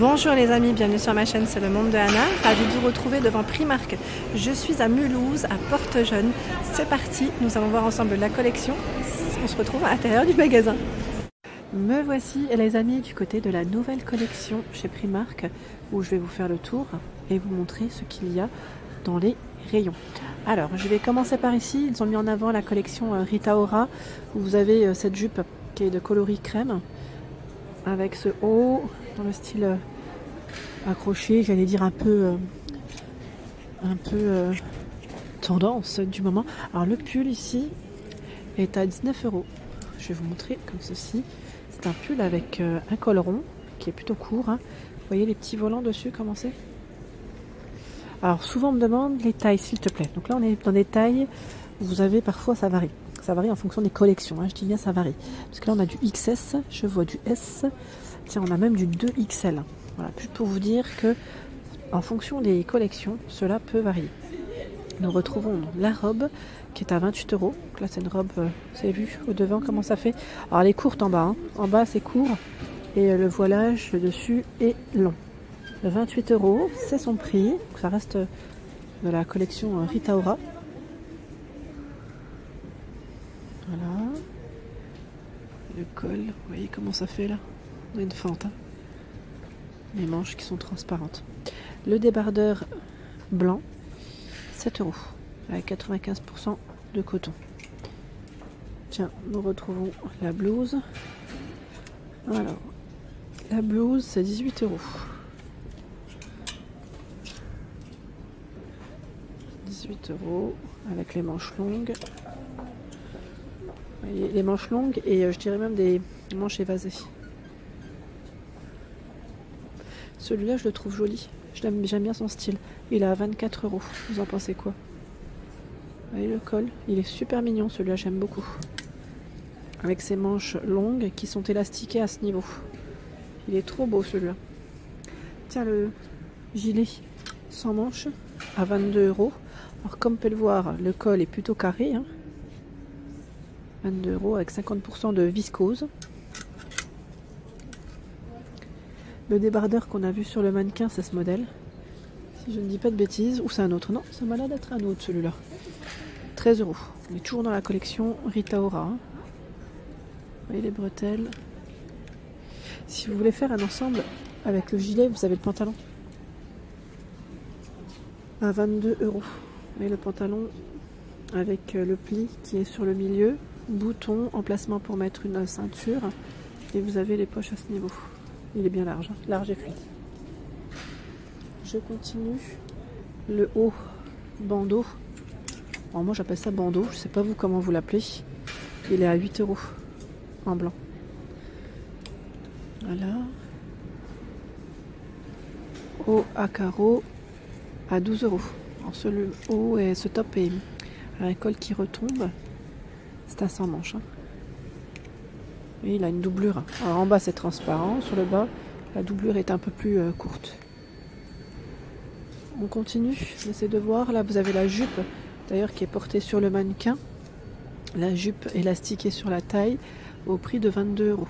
Bonjour les amis, bienvenue sur ma chaîne, c'est le monde de Anna. Ravie de vous retrouver devant Primark. Je suis à Mulhouse, à Porte-Jeune. C'est parti, nous allons voir ensemble la collection. On se retrouve à l'intérieur du magasin. Me voici les amis du côté de la nouvelle collection chez Primark, où je vais vous faire le tour et vous montrer ce qu'il y a dans les rayons. Alors, je vais commencer par ici. Ils ont mis en avant la collection Rita Ora, où vous avez cette jupe qui est de coloris crème, avec ce haut dans le style accroché, j'allais dire un peu tendance du moment. Alors le pull ici est à 19 €. Je vais vous montrer comme ceci. C'est un pull avec un col rond qui est plutôt court, hein. Vous voyez les petits volants dessus, comment c'est? Alors souvent on me demande les tailles s'il te plaît. Donc là on est dans des tailles où vous avez parfois ça varie. Ça varie en fonction des collections, hein. Je dis bien ça varie. Parce que là on a du XS, je vois du S. Tiens, on a même du 2XL. Voilà, plus pour vous dire que en fonction des collections, cela peut varier. Nous retrouvons la robe qui est à 28 €. Donc là c'est une robe, vous avez vu au devant comment ça fait. Alors elle est courte en bas, hein. En bas c'est court et le voilage le dessus est long. 28 €, c'est son prix. Donc ça reste de la collection Rita Ora. Voilà. Le col, vous voyez comment ça fait là? On a une fente, hein. Les manches qui sont transparentes. Le débardeur blanc, 7 € avec 95% de coton. Tiens, nous retrouvons la blouse. Alors, la blouse c'est 18 €. 18 € avec les manches longues. Vous voyez, les manches longues et je dirais même des manches évasées. Celui-là, je le trouve joli. J'aime bien son style. Il est à 24 €. Vous en pensez quoi? Vous voyez le col? Il est super mignon, celui-là, j'aime beaucoup. Avec ses manches longues qui sont élastiquées à ce niveau. Il est trop beau, celui-là. Tiens, le gilet sans manches à 22 €. Alors, comme on peut le voir, le col est plutôt carré, hein. 22 € avec 50% de viscose. Le débardeur qu'on a vu sur le mannequin, c'est ce modèle. Si je ne dis pas de bêtises. Ou c'est un autre? Non, ça m'a l'air d'être un autre celui-là. 13 €. On est toujours dans la collection Rita Ora, hein. Vous voyez les bretelles. Si vous voulez faire un ensemble avec le gilet, vous avez le pantalon. À 22 €. Vous voyez le pantalon avec le pli qui est sur le milieu. Bouton, emplacement pour mettre une ceinture. Et vous avez les poches à ce niveau. Il est bien large, hein, large et fluide. Je continue. Le haut bandeau. Alors moi j'appelle ça bandeau, je sais pas vous comment vous l'appelez. Il est à 8 € en blanc. Voilà. Haut à carreaux à 12 €. Alors ce haut et ce top est un col qui retombe. C'est à 100 manches, hein. Et il a une doublure. Alors en bas c'est transparent, sur le bas la doublure est un peu plus courte. On continue, j'essaie de voir. Là vous avez la jupe d'ailleurs qui est portée sur le mannequin. La jupe élastiquée sur la taille au prix de 22 €. Vous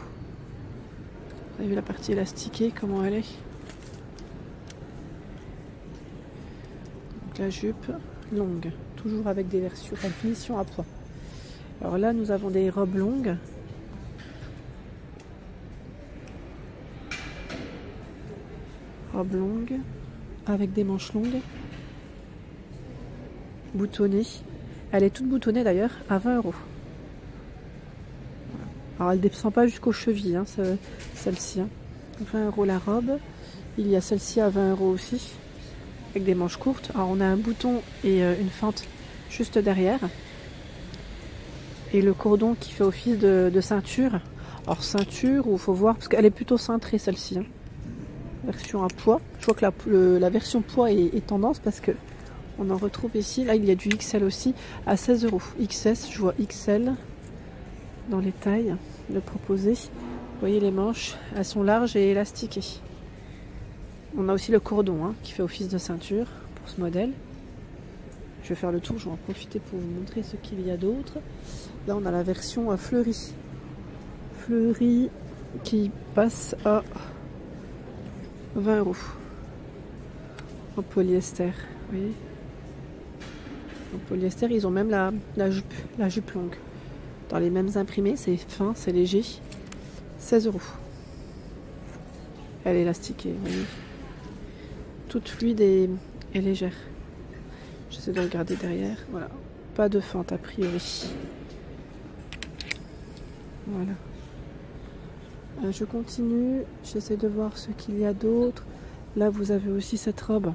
avez vu la partie élastiquée, comment elle est? Donc la jupe longue, toujours avec des versions à finition à pois. Alors là nous avons des robes longues. Robe longue avec des manches longues, boutonnée. Elle est toute boutonnée d'ailleurs à 20 €. Alors elle ne descend pas jusqu'aux chevilles, hein, celle-ci, hein. 20 € la robe. Il y a celle-ci à 20 € aussi, avec des manches courtes. Alors on a un bouton et une fente juste derrière. Et le cordon qui fait office de ceinture. Alors ceinture, il faut voir, parce qu'elle est plutôt cintrée celle-ci, hein. Version à poids. Je vois que la version poids est tendance parce que on en retrouve ici. Là, il y a du XL aussi à 16 €. XS, je vois XL dans les tailles de proposer. Vous voyez les manches, elles sont larges et élastiquées. On a aussi le cordon, hein, qui fait office de ceinture pour ce modèle. Je vais faire le tour, je vais en profiter pour vous montrer ce qu'il y a d'autre. Là, on a la version fleurie. Fleurie qui passe à 20 € en polyester. Vous voyez, en polyester, ils ont même la jupe longue. Dans les mêmes imprimés, c'est fin, c'est léger. 16 €. Elle est élastiquée, vous voyez. Toute fluide et légère. J'essaie de regarder derrière. Voilà. Pas de fente a priori. Voilà. Je continue. J'essaie de voir ce qu'il y a d'autre. Là, vous avez aussi cette robe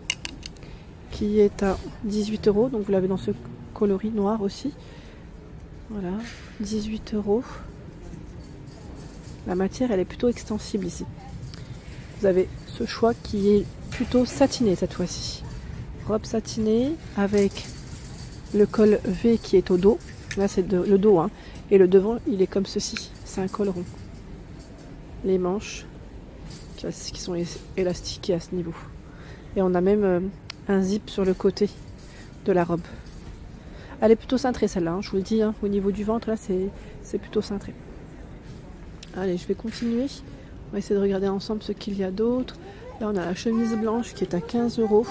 qui est à 18 €. Donc, vous l'avez dans ce coloris noir aussi. Voilà. 18 €. La matière, elle est plutôt extensible ici. Vous avez ce choix qui est plutôt satiné cette fois-ci. Robe satinée avec le col V qui est au dos. Là, c'est le dos, hein. Et le devant, il est comme ceci. C'est un col rond. Les manches qui sont élastiquées à ce niveau. Et on a même un zip sur le côté de la robe. Elle est plutôt cintrée celle-là, hein, je vous le dis. Hein. Au niveau du ventre, là, c'est plutôt cintré. Allez, je vais continuer. On va essayer de regarder ensemble ce qu'il y a d'autre. Là, on a la chemise blanche qui est à 15 €.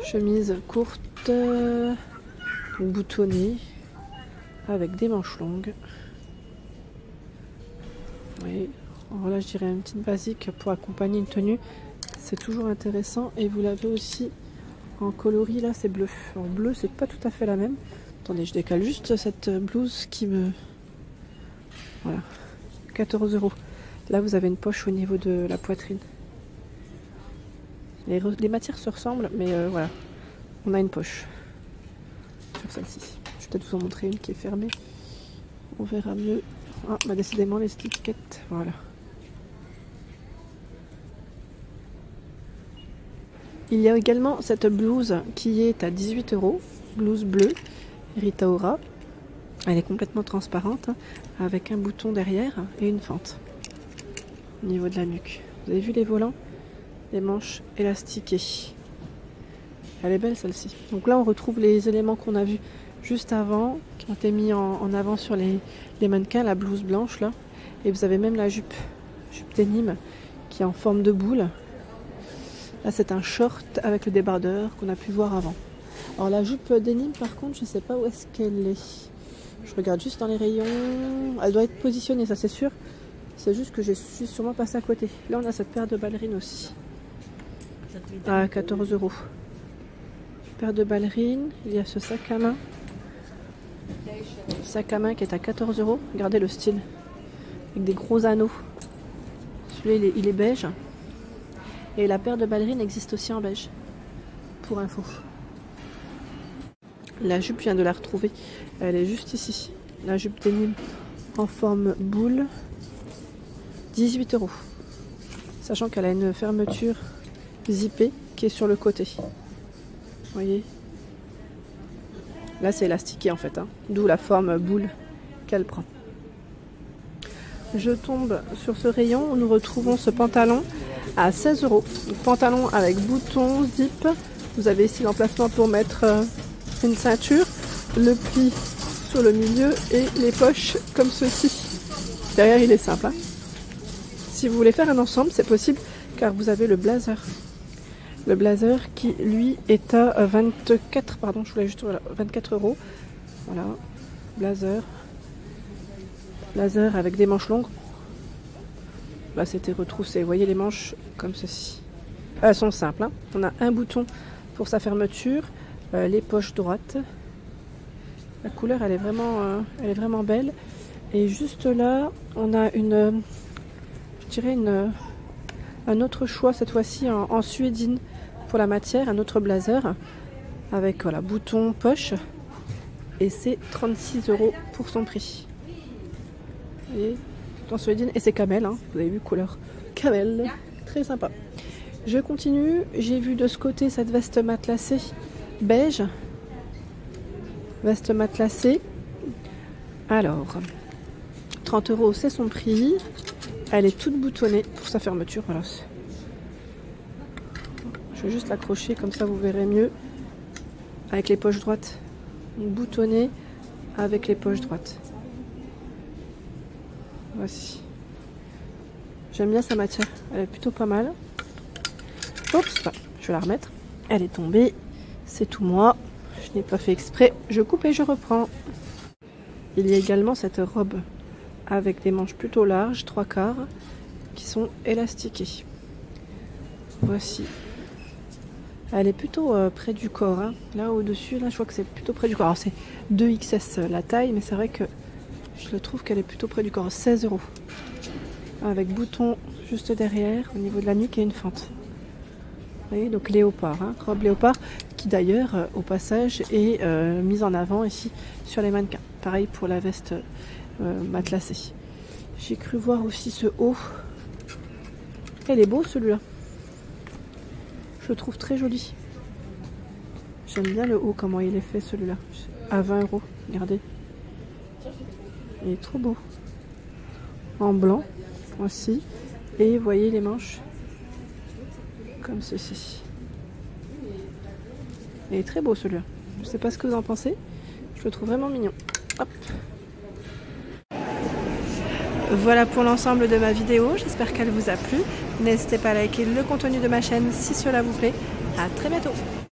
Chemise courte, boutonnée, avec des manches longues. Oui. Alors là, je dirais une petite basique pour accompagner une tenue. C'est toujours intéressant. Et vous l'avez aussi en coloris, là, c'est bleu. En bleu, c'est pas tout à fait la même. Attendez, je décale juste cette blouse qui me... Voilà. 14 €. Là, vous avez une poche au niveau de la poitrine. Les matières se ressemblent, mais voilà. On a une poche sur celle-ci. Je vais peut-être vous en montrer une qui est fermée. On verra mieux. Ah, bah décidément, les étiquettes. Voilà. Il y a également cette blouse qui est à 18 €. Blouse bleue, Rita Ora. Elle est complètement transparente, hein, avec un bouton derrière et une fente au niveau de la nuque. Vous avez vu les volants? Les manches élastiquées. Elle est belle celle-ci. Donc là, on retrouve les éléments qu'on a vus juste avant, qui ont été mis en avant sur les mannequins, la blouse blanche là. Et vous avez même la jupe denim qui est en forme de boule. Là, c'est un short avec le débardeur qu'on a pu voir avant. Alors la jupe denim, par contre, je ne sais pas où est-ce qu'elle est. Je regarde juste dans les rayons. Elle doit être positionnée, ça c'est sûr. C'est juste que je suis sûrement passée à côté. Là, on a cette paire de ballerines aussi. À 14 €. Paire de ballerines. Il y a ce sac à main. Sac à main qui est à 14 €. Regardez le style. Avec des gros anneaux. Celui-là, il est beige. Et la paire de ballerines existe aussi en beige. Pour info. La jupe, je viens de la retrouver. Elle est juste ici. La jupe denim en forme boule. 18 €. Sachant qu'elle a une fermeture zippée qui est sur le côté. Vous voyez? Là, c'est élastiqué en fait. Hein. D'où la forme boule qu'elle prend. Je tombe sur ce rayon. Nous retrouvons ce pantalon à 16 €. Pantalon avec bouton, zip. Vous avez ici l'emplacement pour mettre une ceinture. Le pli sur le milieu et les poches comme ceci. Derrière, il est simple. Hein. Si vous voulez faire un ensemble, c'est possible car vous avez le blazer. Le blazer qui, lui, est à 24... Pardon, je voulais juste... Voilà, 24 €. Voilà. Blazer. Blazer avec des manches longues. Là, c'était retroussé. Vous voyez les manches comme ceci. Elles sont simples. Hein. On a un bouton pour sa fermeture. Les poches droites. La couleur, elle est vraiment belle. Et juste là, on a une... Je dirais un autre choix, cette fois-ci en suédine pour la matière. Un autre blazer. Avec, voilà, bouton, poche. Et c'est 36 € pour son prix. Et en suédine, et c'est camel, hein. Vous avez vu, couleur camel, très sympa. Je continue, j'ai vu de ce côté cette veste matelassée beige, veste matelassée. Alors 30 € c'est son prix, elle est toute boutonnée pour sa fermeture. Voilà, je vais juste l'accrocher comme ça vous verrez mieux, avec les poches droites, boutonnée avec les poches droites. Voici. J'aime bien sa matière, elle est plutôt pas mal. Oups, je vais la remettre. Elle est tombée. C'est tout moi. Je n'ai pas fait exprès. Je coupe et je reprends. Il y a également cette robe avec des manches plutôt larges, 3/4, qui sont élastiquées. Voici. Elle est plutôt près du corps. Hein. Là au-dessus, là je vois que c'est plutôt près du corps. Alors c'est 2XS la taille, mais c'est vrai que je trouve qu'elle est plutôt près du corps. 16 €. Avec bouton juste derrière, au niveau de la nuque et une fente. Vous voyez, donc léopard, hein, robe léopard, qui d'ailleurs, au passage, est mise en avant ici sur les mannequins. Pareil pour la veste matelassée. J'ai cru voir aussi ce haut. Elle est beau celui-là. Je le trouve très joli. J'aime bien le haut, comment il est fait celui-là. À 20 €, regardez. Il est trop beau. En blanc aussi. Et vous voyez les manches comme ceci. Il est très beau celui-là. Je ne sais pas ce que vous en pensez. Je le trouve vraiment mignon. Hop. Voilà pour l'ensemble de ma vidéo. J'espère qu'elle vous a plu. N'hésitez pas à liker le contenu de ma chaîne si cela vous plaît. À très bientôt.